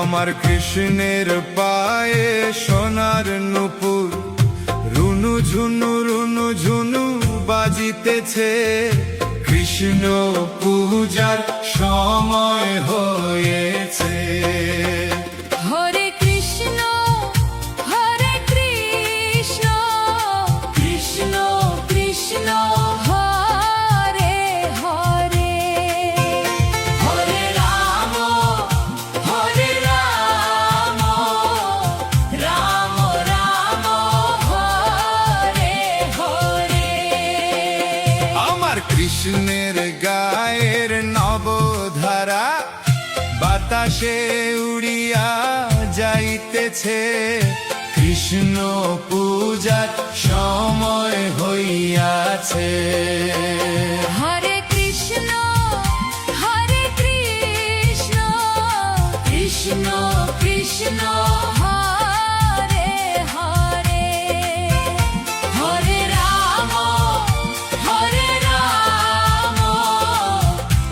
আমার কৃষ্ণের পায়ে সোনার নূপুর, রুনু ঝুনু বাজিতেছে। কৃষ্ণ পূজার সময় হয়েছে। হরে কৃষ্ণ হরে কৃষ্ণ, কৃষ্ণ কৃষ্ণ হরে হরে, হরে রাম রাম রাম হরে হরে। আমার কৃষ্ণের গায়ের নবধারা বাতাসে উড়িয়া যাইতেছে। কৃষ্ণ পূজার সময় হইয়াছে। হরে কৃষ্ণ হরে কৃষ্ণ, কৃষ্ণ কৃষ্ণ হরে হরে, হরে রাম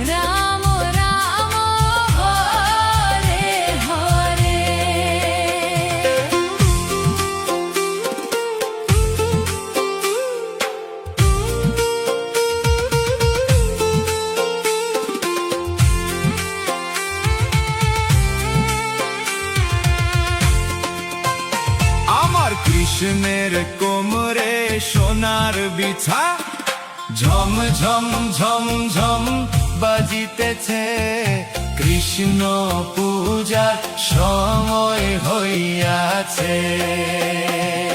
রাম রাম হরে হরে। আমার কৃষ্ণের কোমরে সোনার বিছা, ঝম ঝম ঝম ঝম বাজিতেছে। কৃষ্ণ পূজার সময় হইয়াছে।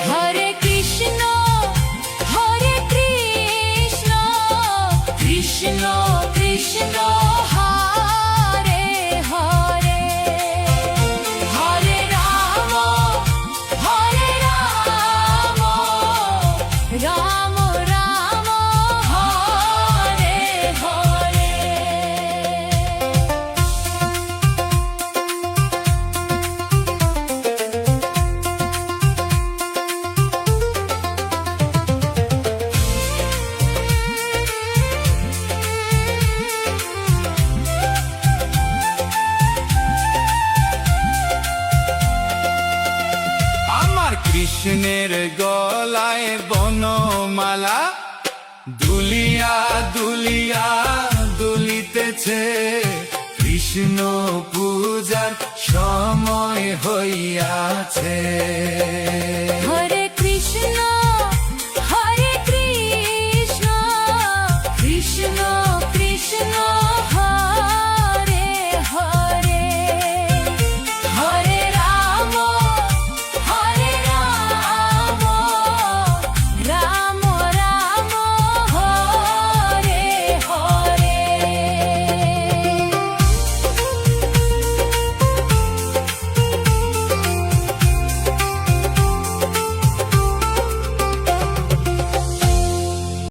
হরে কৃষ্ণ হরে কৃষ্ণ, কৃষ্ণ কৃষ্ণ হরে হরে, হরে রাম রাম রাম হরে হরে। আমার কৃষ্ণের গলায় বনমালা, দুলিয়া দুলিয়া দুলিতেছে। কৃষ্ণ পূজার সময় হইয়াছে। হরে